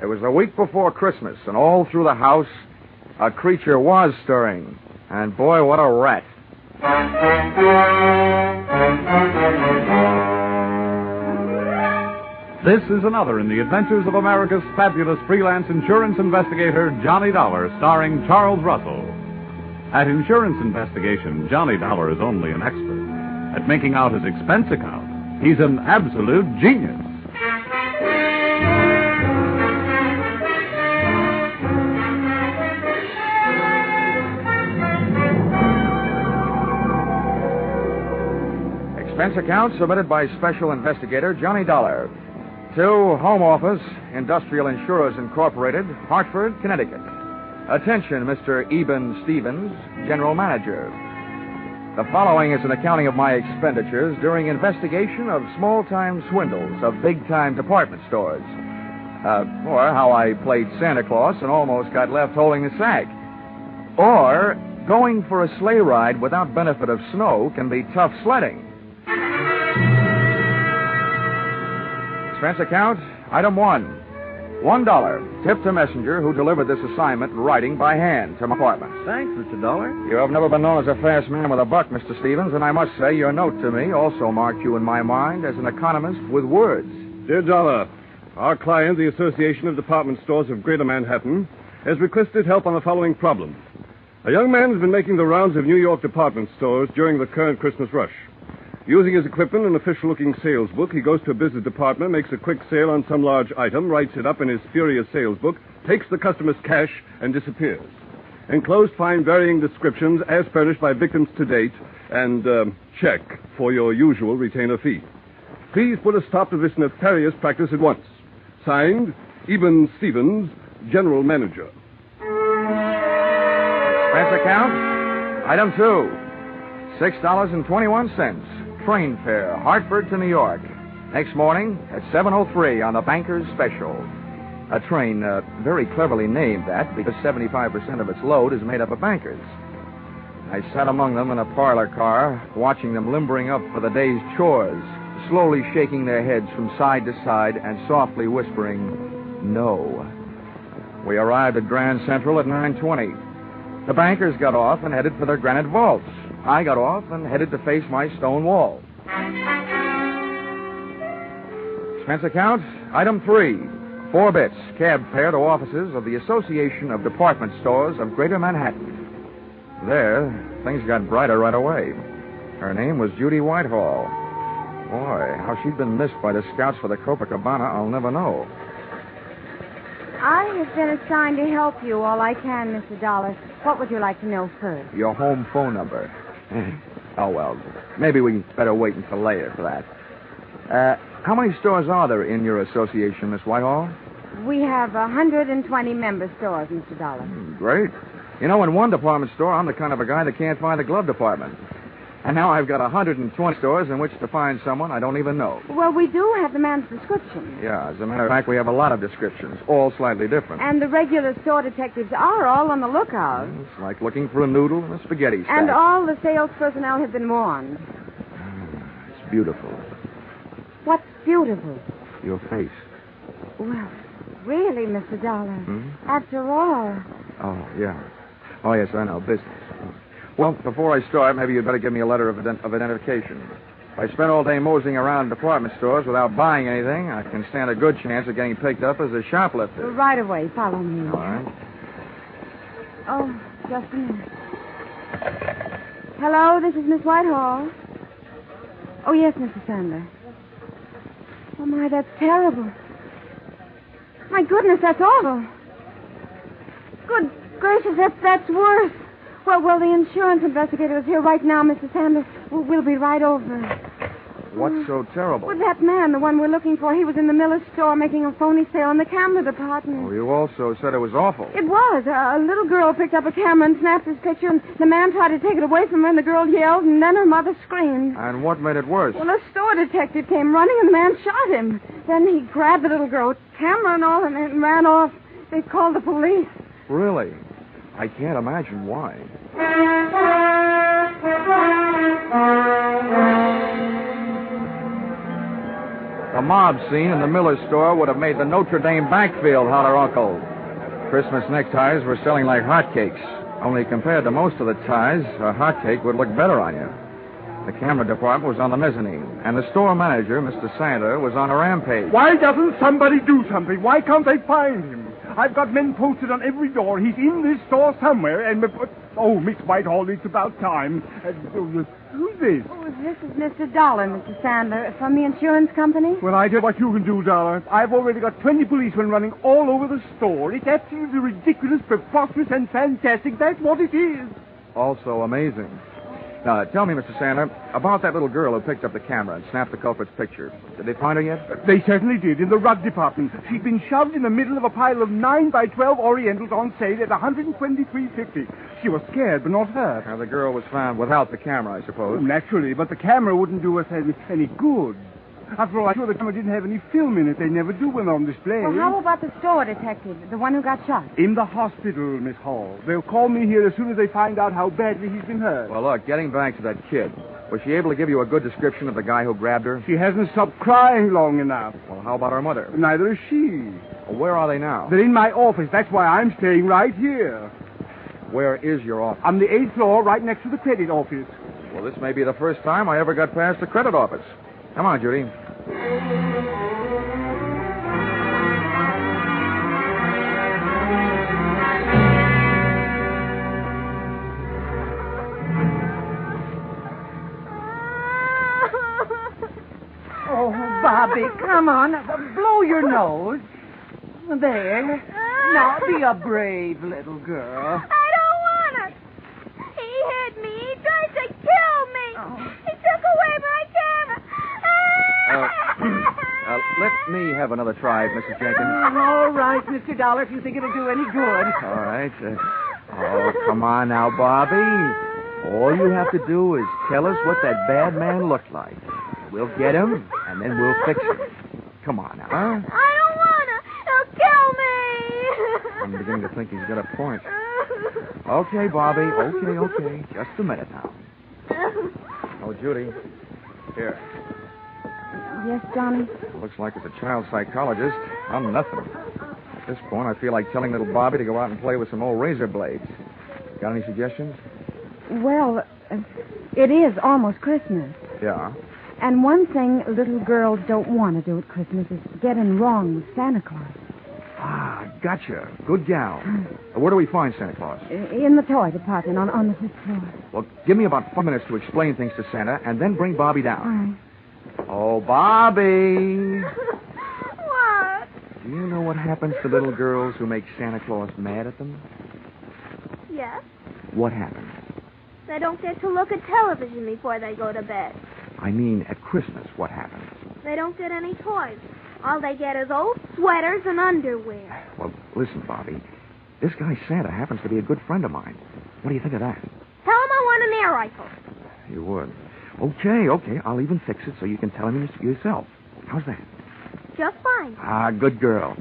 It was the week before Christmas, and all through the house, a creature was stirring. And boy, what a rat. This is another in the adventures of America's fabulous freelance insurance investigator, Johnny Dollar, starring Charles Russell. At Insurance Investigation, Johnny Dollar is only an expert. At making out his expense account, he's an absolute genius. Expense account submitted by Special Investigator Johnny Dollar to Home Office, Industrial Insurers Incorporated, Hartford, Connecticut. Attention, Mr. Eben Stevens, General Manager. The following is an accounting of my expenditures during investigation of small-time swindles of big-time department stores. Or how I played Santa Claus and almost got left holding the sack. Or going for a sleigh ride without benefit of snow can be tough sledding. Expense account, item 1. $1. Tip to messenger who delivered this assignment writing by hand to my apartment. Thanks, Mr. Dollar. You have never been known as a fast man with a buck, Mr. Stevens, and I must say your note to me also marked you in my mind as an economist with words. Dear Dollar, our client, the Association of Department Stores of Greater Manhattan, has requested help on the following problem. A young man has been making the rounds of New York department stores during the current Christmas rush. Using his equipment and official-looking sales book, he goes to a business department, makes a quick sale on some large item, writes it up in his furious sales book, takes the customer's cash, and disappears. Enclosed find varying descriptions as furnished by victims to date, and check for your usual retainer fee. Please put a stop to this nefarious practice at once. Signed, Eben Stevens, General Manager. Expense account, item 2. $6.21. Train fare, Hartford to New York. Next morning at 7:03 on the Banker's Special. A train very cleverly named that because 75% of its load is made up of bankers. I sat among them in a parlor car, watching them limbering up for the day's chores, slowly shaking their heads from side to side and softly whispering, no. We arrived at Grand Central at 9:20. The bankers got off and headed for their granite vaults. I got off and headed to face my stone wall. Expense account, item 3. 4 bits, cab fare to offices of the Association of Department Stores of Greater Manhattan. There, things got brighter right away. Her name was Judy Whitehall. Boy, how she'd been missed by the scouts for the Copacabana, I'll never know. I have been assigned to help you all I can, Mr. Dollar. What would you like to know first? Your home phone number. Oh, well, maybe we better wait until later for that. How many stores are there in your association, Miss Whitehall? We have 120 member stores, Mr. Dollar. Great. You know, in one department store, I'm the kind of a guy that can't find a glove department. And now I've got 120 stores in which to find someone I don't even know. Well, we do have the man's description. Yeah, as a matter of fact, we have a lot of descriptions, all slightly different. And the regular store detectives are all on the lookout. It's like looking for a noodle in a spaghetti stack. And all the sales personnel have been warned. It's beautiful. What's beautiful? Your face. Well, really, Mr. Dollar. After all. Oh, yeah. Oh, yes, I know. Business. Well, before I start, maybe you'd better give me a letter of identification. If I spend all day moseying around department stores without buying anything, I can stand a good chance of getting picked up as a shoplifter. Right away. Follow me. All right. Oh, just a minute. Hello, this is Miss Whitehall. Oh, yes, Mr. Sandler. Oh, my, that's terrible. My goodness, that's awful. Good gracious, that's worse. Well, the insurance investigator is here right now, Mr. Sanders. We'll be right over. What's so terrible? Well, that man, the one we're looking for, he was in the Miller's store making a phony sale in the camera department. Oh, you also said it was awful. It was. A little girl picked up a camera and snapped his picture, and the man tried to take it away from her, and the girl yelled, and then her mother screamed. And what made it worse? Well, a store detective came running, and the man shot him. Then he grabbed the little girl, camera and all, and ran off. They called the police. Really? I can't imagine why. The A mob scene in the Miller store would have made the Notre Dame backfield holler uncle. Christmas neckties were selling like hotcakes. Only compared to most of the ties, a hotcake would look better on you. The camera department was on the mezzanine, and the store manager, Mr. Sander, was on a rampage. Why doesn't somebody do something? Why can't they find him? I've got men posted on every door. He's in this store somewhere, and... Oh, Miss Whitehall, it's about time. Who's this? Oh, this is Mr. Dollar, Mr. Sandler, from the insurance company. Well, I tell you what you can do, Dollar. I've already got 20 policemen running all over the store. It's absolutely ridiculous, preposterous, and fantastic. That's what it is. Also amazing. Now, tell me, Mr. Sandler, about that little girl who picked up the camera and snapped the culprit's picture. Did they find her yet? They certainly did, in the rug department. She'd been shoved in the middle of a pile of 9 by 12 Orientals on sale at $123.50. She was scared, but not hurt. Now, the girl was found without the camera, I suppose. Oh, naturally, but the camera wouldn't do us any good. After all, I'm sure the camera didn't have any film in it. They never do when on display. Well, how about the store detective, the one who got shot? In the hospital, Miss Hall. They'll call me here as soon as they find out how badly he's been hurt. Well, look, getting back to that kid, was she able to give you a good description of the guy who grabbed her? She hasn't stopped crying long enough. Well, how about her mother? Neither is she. Well, where are they now? They're in my office. That's why I'm staying right here. Where is your office? On the 8th floor, right next to the credit office. Well, this may be the first time I ever got past the credit office. Come on, Judy. Oh, Bobby, come on. Blow your nose. There. Now, be a brave little girl. I don't want it. He hit me. He tried to kill me. Oh. He took away my camera. Let me have another try, Mrs. Jenkins. All right, Mr. Dollar, if you think it'll do any good. All right. Oh, come on now, Bobby. All you have to do is tell us what that bad man looked like. We'll get him, and then we'll fix him. Come on now, huh? I don't want to. He'll kill me. I'm beginning to think he's got a point. Okay, Bobby. Okay. Just a minute now. Oh, Judy. Here. Yes, Johnny? Looks like as a child psychologist, I'm nothing. At this point, I feel like telling little Bobby to go out and play with some old razor blades. Got any suggestions? Well, it is almost Christmas. Yeah. And one thing little girls don't want to do at Christmas is get in wrong with Santa Claus. Ah, gotcha. Good gal. Where do we find Santa Claus? In the toy department on the 5th floor. Well, give me about 5 minutes to explain things to Santa, and then bring Bobby down. All right. Oh, Bobby! What? Do you know what happens to little girls who make Santa Claus mad at them? Yes. What happens? They don't get to look at television before they go to bed. I mean, at Christmas, what happens? They don't get any toys. All they get is old sweaters and underwear. Well, listen, Bobby. This guy Santa happens to be a good friend of mine. What do you think of that? Tell him I want an air rifle. You would. Okay. I'll even fix it so you can tell him yourself. How's that? Just fine. Ah, good girl.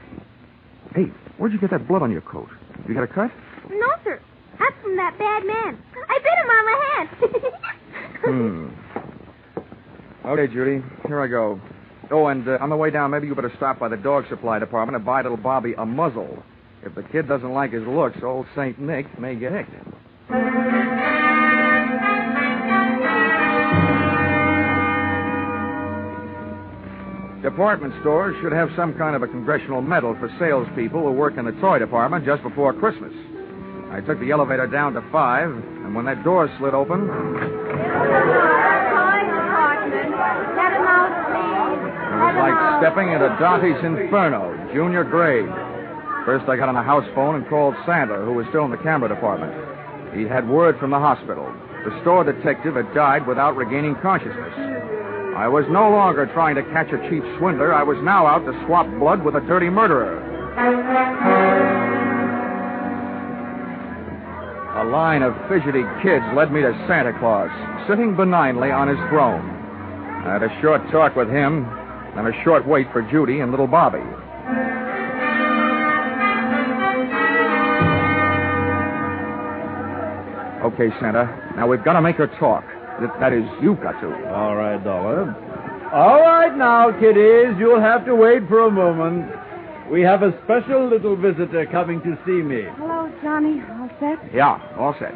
Hey, where'd you get that blood on your coat? You got a cut? No, sir. That's from that bad man. I bit him on the hand. Okay, Judy. Here I go. Oh, and on the way down, maybe you better stop by the dog supply department and buy little Bobby a muzzle. If the kid doesn't like his looks, old St. Nick may get hicked. Department stores should have some kind of a congressional medal for salespeople who work in the toy department just before Christmas. I took the elevator down to 5, and when that door slid open... Toy department. Let him out, please. It was like stepping into Dante's Inferno, junior grade. First, I got on the house phone and called Sandler, who was still in the camera department. He had word from the hospital. The store detective had died without regaining consciousness. I was no longer trying to catch a cheap swindler. I was now out to swap blood with a dirty murderer. A line of fidgety kids led me to Santa Claus, sitting benignly on his throne. I had a short talk with him, and a short wait for Judy and little Bobby. Okay, Santa. Now we've got to make her talk. That is, you've got to. All right, Dollar. All right now, kiddies, you'll have to wait for a moment. We have a special little visitor coming to see me. Hello, Johnny. All set? Yeah, all set.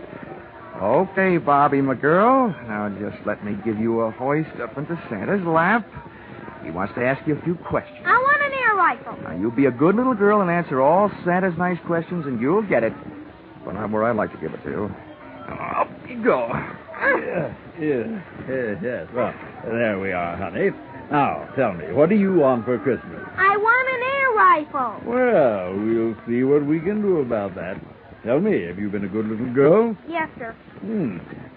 Okay, Bobby, my girl. Now, just let me give you a hoist up into Santa's lap. He wants to ask you a few questions. I want an air rifle. Now, you be a good little girl and answer all Santa's nice questions, and you'll get it. But not where I'd like to give it to you. Now, up you go. Yes. Well, there we are, honey. Now, tell me, what do you want for Christmas? I want an air rifle. Well, we'll see what we can do about that. Tell me, have you been a good little girl? Yes, sir.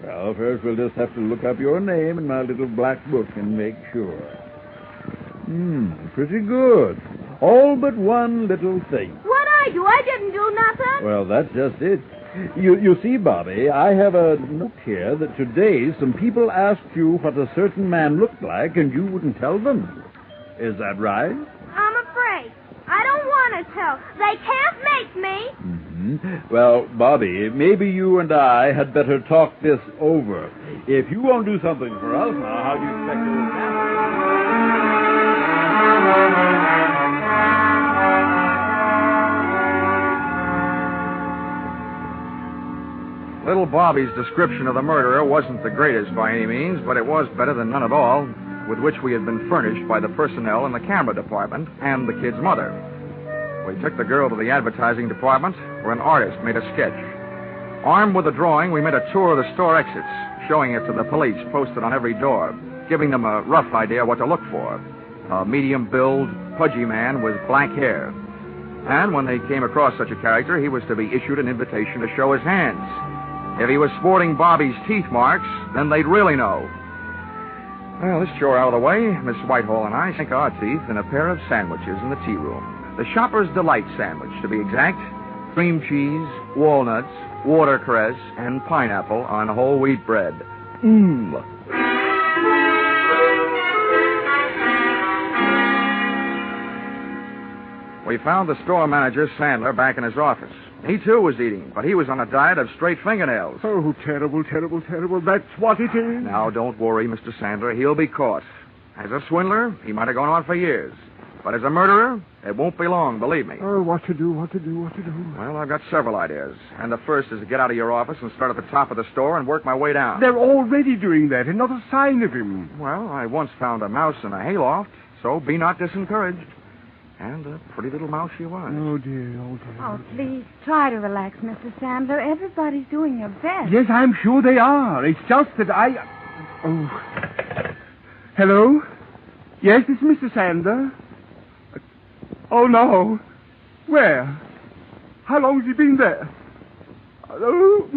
Well, first we'll just have to look up your name in my little black book and make sure. Pretty good. All but one little thing. What'd I do? I didn't do nothing. Well, that's just it. You see, Bobby, I have a note here that today some people asked you what a certain man looked like and you wouldn't tell them. Is that right? I'm afraid. I don't want to tell. They can't make me. Well, Bobby, maybe you and I had better talk this over. If you won't do something for us now, how do you expect it will happen? Little Bobby's description of the murderer wasn't the greatest by any means, but it was better than none at all, with which we had been furnished by the personnel in the camera department and the kid's mother. We took the girl to the advertising department, where an artist made a sketch. Armed with a drawing, we made a tour of the store exits, showing it to the police posted on every door, giving them a rough idea what to look for. A medium-build, pudgy man with black hair. And when they came across such a character, he was to be issued an invitation to show his hands. If he was sporting Bobby's teeth marks, then they'd really know. Well, this chore out of the way, Miss Whitehall and I sank our teeth in a pair of sandwiches in the tea room. The Shopper's Delight sandwich, to be exact. Cream cheese, walnuts, watercress, and pineapple on whole wheat bread. We found the store manager, Sandler, back in his office. He, too, was eating, but he was on a diet of straight fingernails. Oh, terrible, terrible, terrible. That's what it is. Now, don't worry, Mr. Sandler. He'll be caught. As a swindler, he might have gone on for years. But as a murderer, it won't be long, believe me. Oh, what to do? Well, I've got several ideas. And the first is to get out of your office and start at the top of the store and work my way down. They're already doing that, and not a sign of him. Well, I once found a mouse in a hayloft, so be not discouraged. And a pretty little mouse she was. Oh, dear. Oh, please, try to relax, Mr. Sandler. Everybody's doing their best. Yes, I'm sure they are. It's just that I... Oh. Hello? Yes, it's Mr. Sandler. Oh, no. Where? How long has he been there? Hello?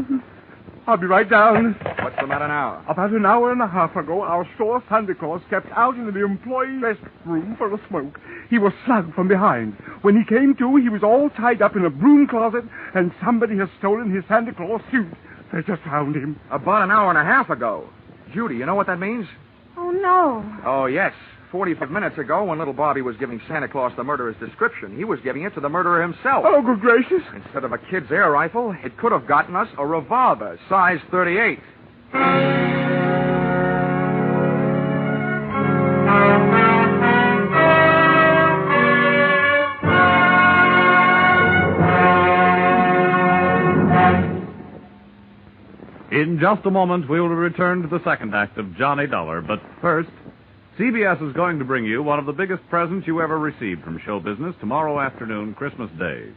I'll be right down. What's the matter now? About an hour and a half ago, our store Santa Claus stepped out into the employee restroom for a smoke. He was slugged from behind. When he came to, he was all tied up in a broom closet, and somebody has stolen his Santa Claus suit. They just found him. About an hour and a half ago. Judy, you know what that means? Oh, no. Oh, yes. 45 minutes ago, when little Bobby was giving Santa Claus the murderer's description, he was giving it to the murderer himself. Oh, good gracious. Instead of a kid's air rifle, it could have gotten us a revolver, size 38. In just a moment, we will return to the second act of Johnny Dollar. But first, CBS is going to bring you one of the biggest presents you ever received from show business tomorrow afternoon, Christmas Day.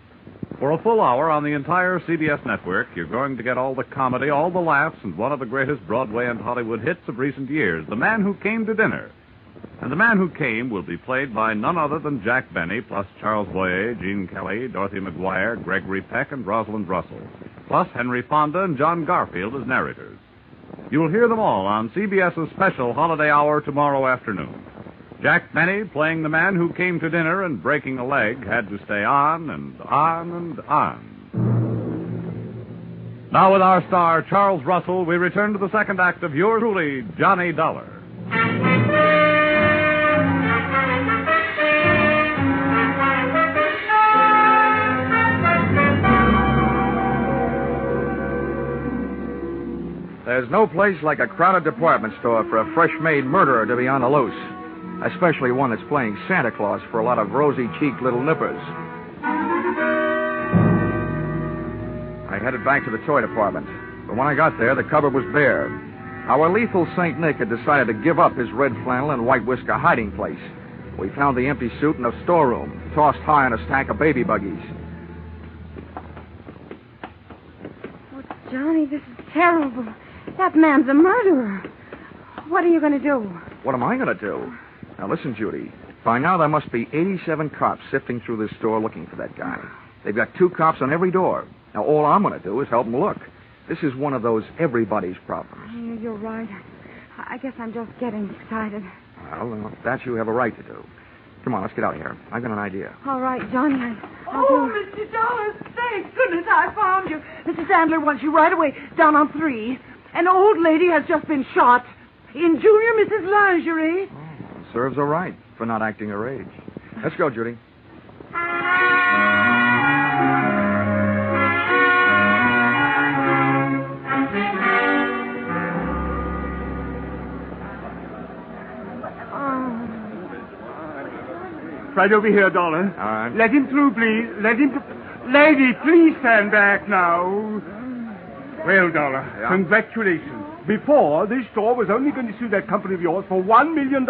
For a full hour on the entire CBS network, you're going to get all the comedy, all the laughs, and one of the greatest Broadway and Hollywood hits of recent years, The Man Who Came to Dinner. And the man who came will be played by none other than Jack Benny, plus Charles Boyer, Gene Kelly, Dorothy McGuire, Gregory Peck, and Rosalind Russell, plus Henry Fonda and John Garfield as narrators. You'll hear them all on CBS's special holiday hour tomorrow afternoon. Jack Benny, playing the man who came to dinner and breaking a leg, had to stay on and on and on. Now with our star, Charles Russell, we return to the second act of yours truly, Johnny Dollar. There's no place like a crowded department store for a fresh-made murderer to be on the loose. especially one that's playing Santa Claus for a lot of rosy-cheeked little nippers. I headed back to the toy department, but when I got there, the cupboard was bare. Our lethal St. Nick had decided to give up his red flannel and white whisker hiding place. We found the empty suit in a storeroom, tossed high on a stack of baby buggies. Oh, Johnny, this is terrible. That man's a murderer. What are you going to do? What am I going to do? Now, listen, Judy. By now, there must be 87 cops sifting through this store looking for that guy. They've got 2 cops on every door. Now, all I'm going to do is help them look. This is one of those everybody's problems. You're right. I guess I'm just getting excited. Well, that you have a right to do. Come on, let's get out of here. I've got an idea. All right, Johnny. Mr. Dollars, thank goodness I found you. Mrs. Sandler wants you right away, down on 3. An old lady has just been shot in Junior Mrs. Lingerie. Oh, serves her right for not acting her age. Let's go, Judy. Right over here, Dollar. All right. Let him through, please. Let him through. Lady, please stand back now. Well, Dollar, Yeah? Congratulations. Before, this store was only going to sue that company of yours for $1 million.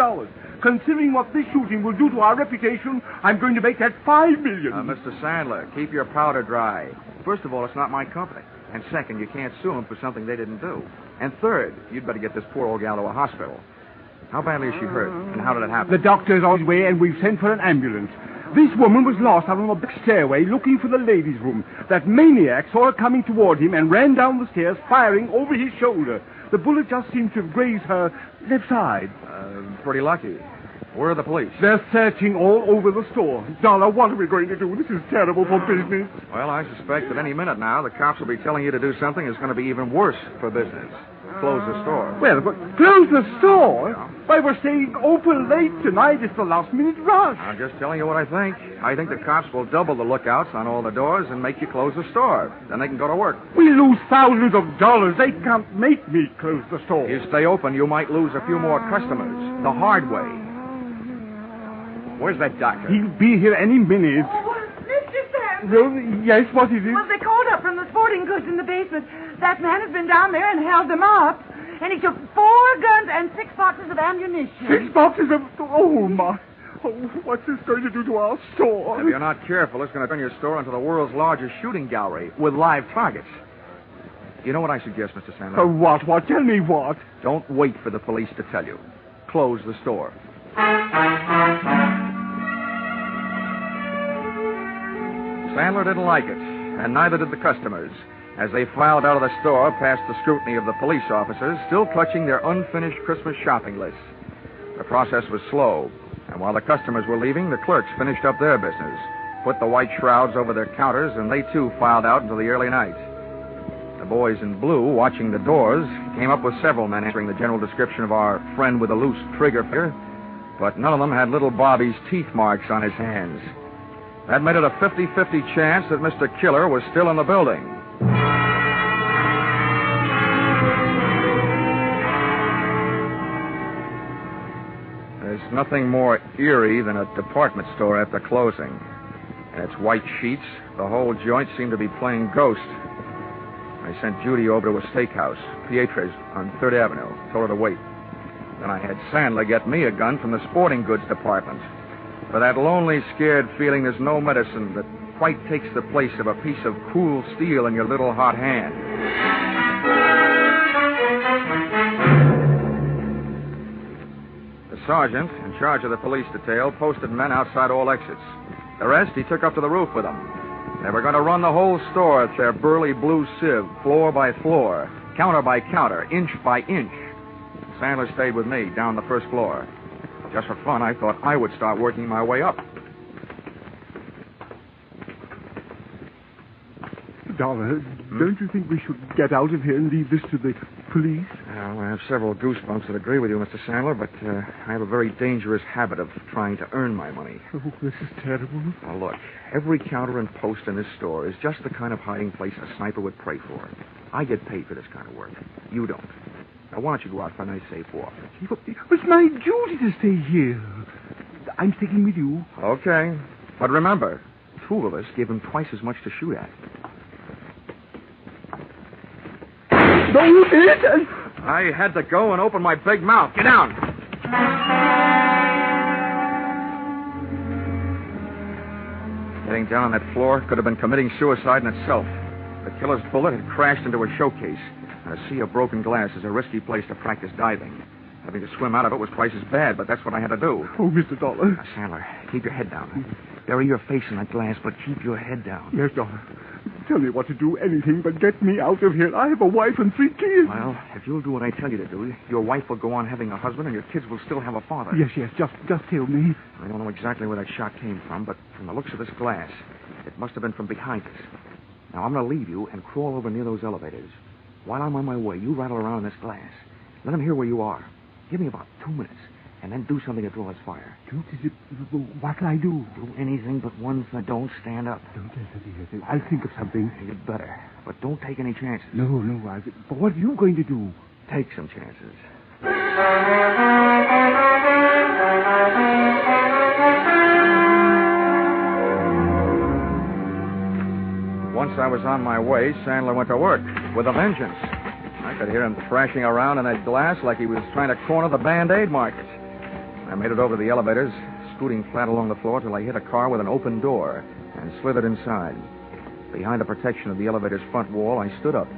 Considering what this shooting will do to our reputation, I'm going to make that $5 million. Mr. Sandler, keep your powder dry. First of all, it's not my company. And second, you can't sue them for something they didn't do. And third, you'd better get this poor old gal to a hospital. How badly is she hurt? And how did it happen? The doctor's on his way, and we've sent for an ambulance. This woman was lost out on the back stairway looking for the ladies' room. That maniac saw her coming toward him and ran down the stairs, firing over his shoulder. The bullet just seemed to have grazed her left side. Pretty lucky. Where are the police? They're searching all over the store. Dollar, what are we going to do? This is terrible for business. Well, I suspect that any minute now, the cops will be telling you to do something that's going to be even worse for business. Close the store. Well, but close the store? Why, we're staying open late tonight. It's the last-minute rush. I'm just telling you what I think. I think the cops will double the lookouts on all the doors and make you close the store. Then they can go to work. We lose thousands of dollars. They can't make me close the store. You stay open, you might lose a few more customers. The hard way. Where's that doctor? He'll be here any minute. Oh, Mr. Sandler. Well, yes, what is it? Well, they called up from the sporting goods in the basement. That man has been down there and held them up. And he took 4 guns and 6 boxes of ammunition. 6 boxes of... Oh, my... Oh, what's this going to do to our store? If you're not careful, it's going to turn your store into the world's largest shooting gallery with live targets. You know what I suggest, Mr. Sandler? What? What? Tell me what? Don't wait for the police to tell you. Close the store. Sandler didn't like it, and neither did the customers, as they filed out of the store past the scrutiny of the police officers, still clutching their unfinished Christmas shopping lists. The process was slow, and while the customers were leaving, the clerks finished up their business, put the white shrouds over their counters, and they too filed out into the early night. The boys in blue, watching the doors, came up with several men answering the general description of our friend with a loose trigger finger, but none of them had little Bobby's teeth marks on his hands. That made it a 50-50 chance that Mr. Killer was still in the building. There's nothing more eerie than a department store after closing. And its white sheets, the whole joint seemed to be playing ghost. I sent Judy over to a steakhouse, Pietre's, on 3rd Avenue. Told her to wait. Then I had Sandler get me a gun from the sporting goods department. For that lonely, scared feeling, there's no medicine that quite takes the place of a piece of cool steel in your little hot hand. The sergeant, in charge of the police detail, posted men outside all exits. The rest he took up to the roof with him. They were going to run the whole store at their burly blue sieve, floor by floor, counter by counter, inch by inch. Sandler stayed with me down the first floor. Just for fun, I thought I would start working my way up. Dollar, don't you think we should get out of here and leave this to the police? Well, I have several goosebumps that agree with you, Mr. Sandler, but I have a very dangerous habit of trying to earn my money. Oh, this is terrible. Now, look, every counter and post in this store is just the kind of hiding place a sniper would pray for. I get paid for this kind of work. You don't. Now, why don't you go out for a nice, safe walk? It's my duty to stay here. I'm sticking with you. Okay. But remember, 2 of us give him twice as much to shoot at. No, you did. I had to go and open my big mouth. Get down. Getting down on that floor could have been committing suicide in itself. The killer's bullet had crashed into a showcase, and a sea of broken glass is a risky place to practice diving. Having to swim out of it was twice as bad, but that's what I had to do. Oh, Mr. Dollar. Now, Sandler, keep your head down. Bury your face in that glass, but keep your head down. Yes, Dollar. Tell me what to do, anything but get me out of here. I have a wife and 3 kids. Well, if you'll do what I tell you to do, your wife will go on having a husband, and your kids will still have a father. Yes, just tell me. I don't know exactly where that shot came from, but from the looks of this glass, it must have been from behind us. Now, I'm going to leave you and crawl over near those elevators. While I'm on my way, you rattle around in this glass. Let them hear where you are. Give me about 2 minutes, and then do something to draw his fire. What'll I do? Do anything but one thing. Don't stand up. I'll think of something. You'd better. But don't take any chances. No. But what are you going to do? Take some chances. Once I was on my way, Sandler went to work with a vengeance. I could hear him thrashing around in that glass like he was trying to corner the Band-Aid market. I made it over to the elevators, scooting flat along the floor till I hit a car with an open door and slithered inside. Behind the protection of the elevator's front wall, I stood up,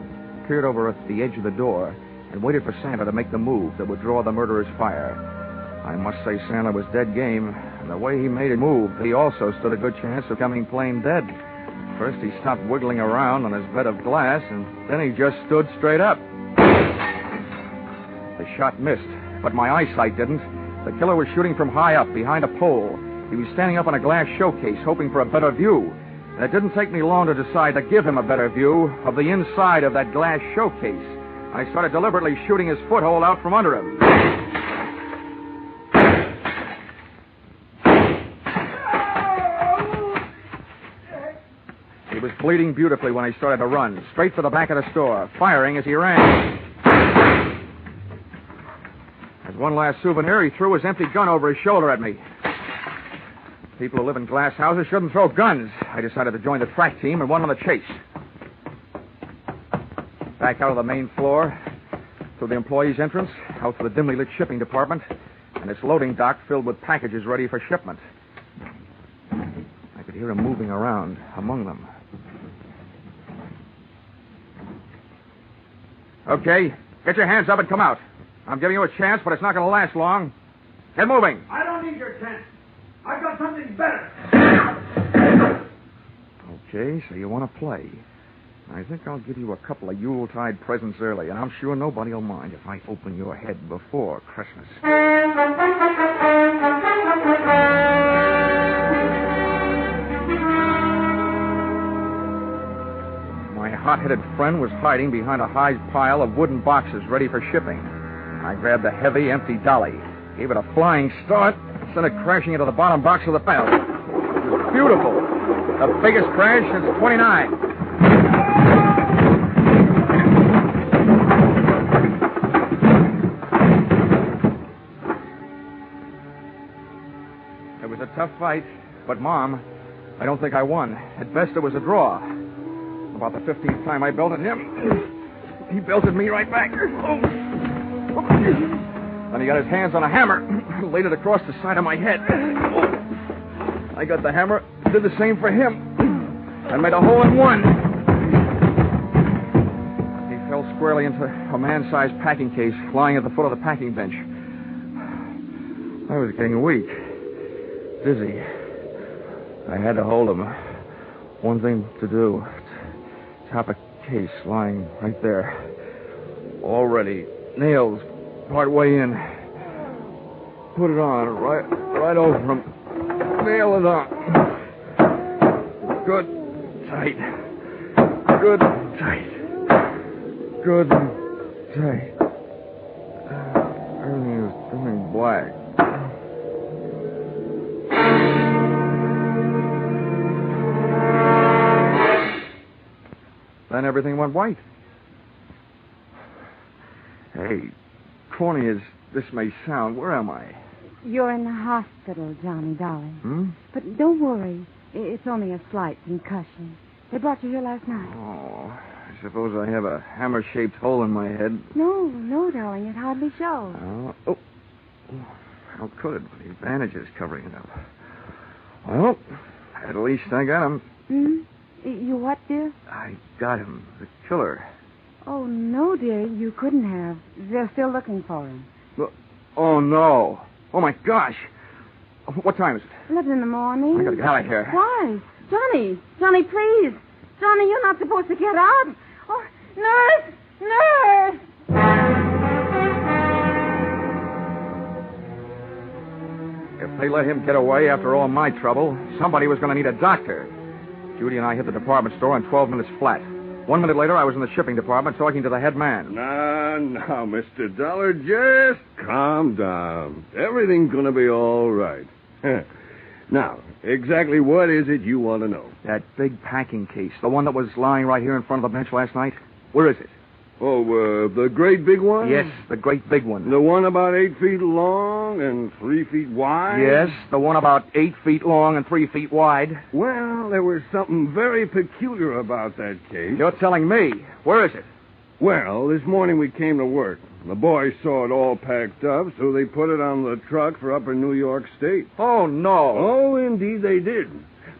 peered over at the edge of the door, and waited for Sandler to make the move that would draw the murderer's fire. I must say Sandler was dead game, and the way he made it move, he also stood a good chance of coming plain dead. First, he stopped wiggling around on his bed of glass, and then he just stood straight up. The shot missed, but my eyesight didn't. The killer was shooting from high up, behind a pole. He was standing up on a glass showcase, hoping for a better view. And it didn't take me long to decide to give him a better view of the inside of that glass showcase. I started deliberately shooting his foothold out from under him. He was bleeding beautifully when I started to run, straight for the back of the store, firing as he ran. As one last souvenir, he threw his empty gun over his shoulder at me. People who live in glass houses shouldn't throw guns. I decided to join the track team and went on the chase. Back out of the main floor, through the employees' entrance, out to the dimly lit shipping department, and its loading dock filled with packages ready for shipment. I could hear him moving around among them. Okay, get your hands up and come out. I'm giving you a chance, but it's not going to last long. Get moving. I don't need your chance. I've got something better. Okay, so you want to play. I think I'll give you a couple of Yuletide presents early, and I'm sure nobody will mind if I open your head before Christmas. My hot-headed friend was hiding behind a high pile of wooden boxes ready for shipping. I grabbed a heavy, empty dolly, gave it a flying start, sent it crashing into the bottom box of the bell. It was beautiful. The biggest crash since 29. It was a tough fight, but, Mom, I don't think I won. At best, it was a draw. About the 15th time I belted him, he belted me right back. Oh. Then he got his hands on a hammer, laid it across the side of my head. Oh. I got the hammer, did the same for him, and made a hole in one. He fell squarely into a man-sized packing case lying at the foot of the packing bench. I was getting weak, dizzy. I had to hold him. One thing to do. Top a case lying right there. All ready. Nails part way in. Put it on right over him. Nail it on. Good, tight. Good, tight. Good, tight. Everything is turning black. Then everything went white. Hey, corny as this may sound, where am I? You're in the hospital, Johnny, darling. Hmm? But don't worry. It's only a slight concussion. They brought you here last night. Oh, I suppose I have a hammer-shaped hole in my head. No, darling. It hardly shows. Oh. How could it? The bandages covering it up. Well, at least I got him. You what, dear? I got him. The killer. Oh, no, dear. You couldn't have. They're still looking for him. Oh, no. Oh, my gosh. What time is it? 11 in the morning. I gotta get out of here. Why? Johnny, please. Johnny, you're not supposed to get out. Oh, nurse! If they let him get away after all my trouble, somebody was going to need a doctor. Judy and I hit the department store in 12 minutes flat. 1 minute later, I was in the shipping department talking to the head man. Now, Mr. Dollar, just calm down. Everything's going to be all right. Now, exactly what is it you want to know? That big packing case, the one that was lying right here in front of the bench last night. Where is it? Oh, the great big one? Yes, the great big one. The one about 8 feet long and 3 feet wide? Yes, the one about 8 feet long and 3 feet wide. Well, there was something very peculiar about that case. You're telling me. Where is it? Well, this morning we came to work. The boys saw it all packed up, so they put it on the truck for upper New York State. Oh, no. Oh, indeed they did.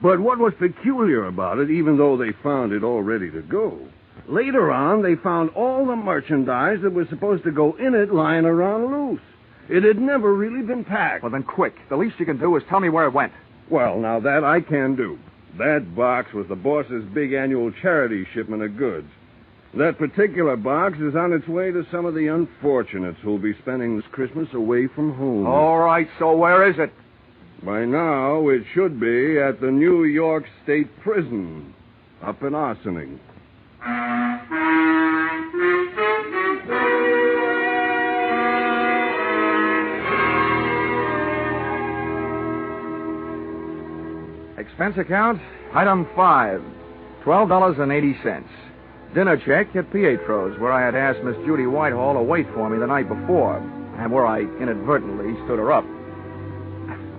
But what was peculiar about it, even though they found it all ready to go, later on they found all the merchandise that was supposed to go in it lying around loose. It had never really been packed. Well, then quick. The least you can do is tell me where it went. Well, now that I can do. That box was the boss's big annual charity shipment of goods. That particular box is on its way to some of the unfortunates who'll be spending this Christmas away from home. All right, so where is it? By now, it should be at the New York State Prison, up in Ossining. Expense account, item 5, $12.80. Dinner check at Pietro's, where I had asked Miss Judy Whitehall to wait for me the night before, and where I inadvertently stood her up.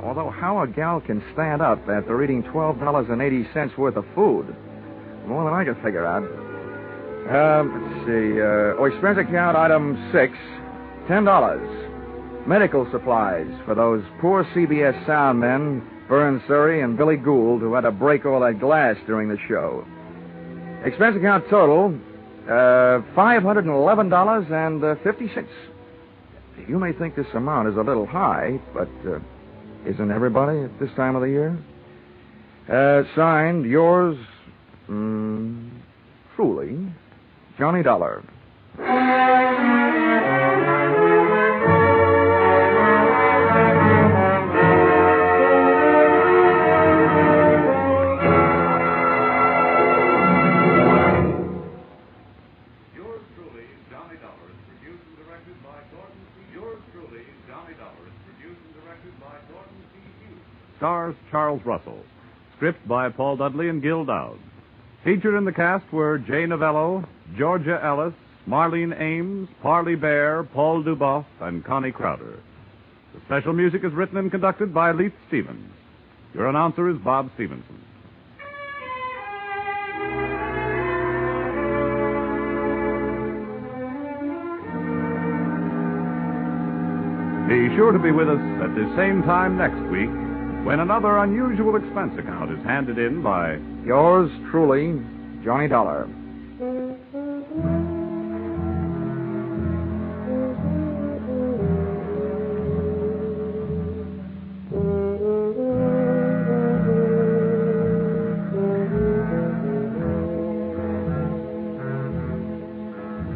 Although how a gal can stand up after eating $12.80 worth of food, more than I can figure out. Let's see. Expense account, item 6, $10. Medical supplies for those poor CBS sound men, Vern Surrey and Billy Gould, who had to break all that glass during the show. Expense account total, $511.50. You may think this amount is a little high, but isn't everybody at this time of the year? Signed, yours, truly, Johnny Dollar. Stars Charles Russell. Script by Paul Dudley and Gil Dowd. Featured in the cast were Jay Novello, Georgia Ellis, Marlene Ames, Parley Bear, Paul Duboff, and Connie Crowder. The special music is written and conducted by Leith Stevens. Your announcer is Bob Stevenson. Be sure to be with us at the same time next week when another unusual expense account is handed in by Yours truly, Johnny Dollar.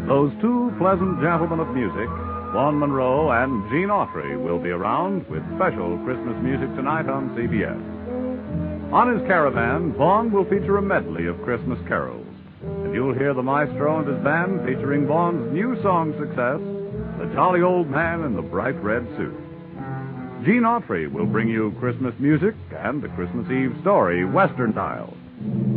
Those two pleasant gentlemen of music, Vaughn Monroe and Gene Autry, will be around with special Christmas music tonight on CBS. On his caravan, Vaughn will feature a medley of Christmas carols. And you'll hear the maestro and his band featuring Vaughn's new song success, The Jolly Old Man in the Bright Red Suit. Gene Autry will bring you Christmas music and the Christmas Eve story, Western Style.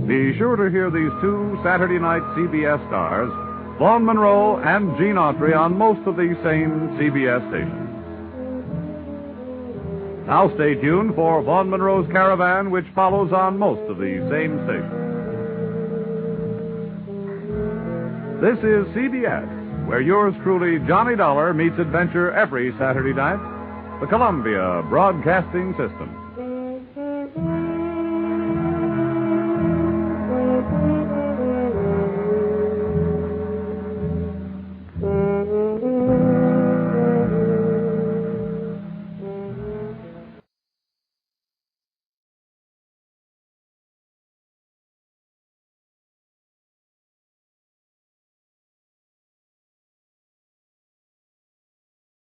Be sure to hear these two Saturday night CBS stars, Vaughn Monroe and Gene Autry, on most of these same CBS stations. Now stay tuned for Vaughn Monroe's Caravan, which follows on most of the same stations. This is CBS, where yours truly, Johnny Dollar, meets adventure every Saturday night. The Columbia Broadcasting System.